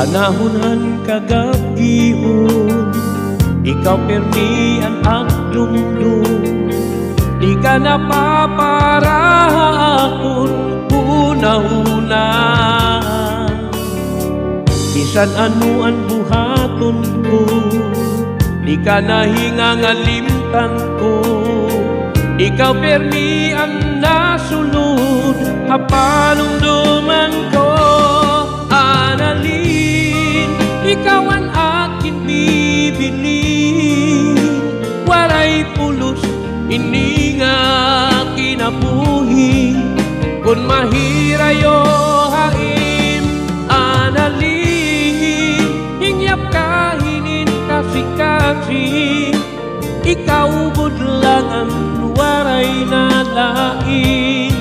Panahonan kagabihon, ikaw permi ang agdumdum. Di ka napaparahakon una-una. Bisan ano ang buhaton ko, di ka nahingangalimtan ko. Ikaw permi ang nasulod, hapanumduman ko. Analin, ikaw ang aking bibilin. Waray pulos, hindi nga kinabuhi. Kung mahirayo haim, analin, hingyap kahinin kasi-kasi. Ikaw budlangan, waray na lain.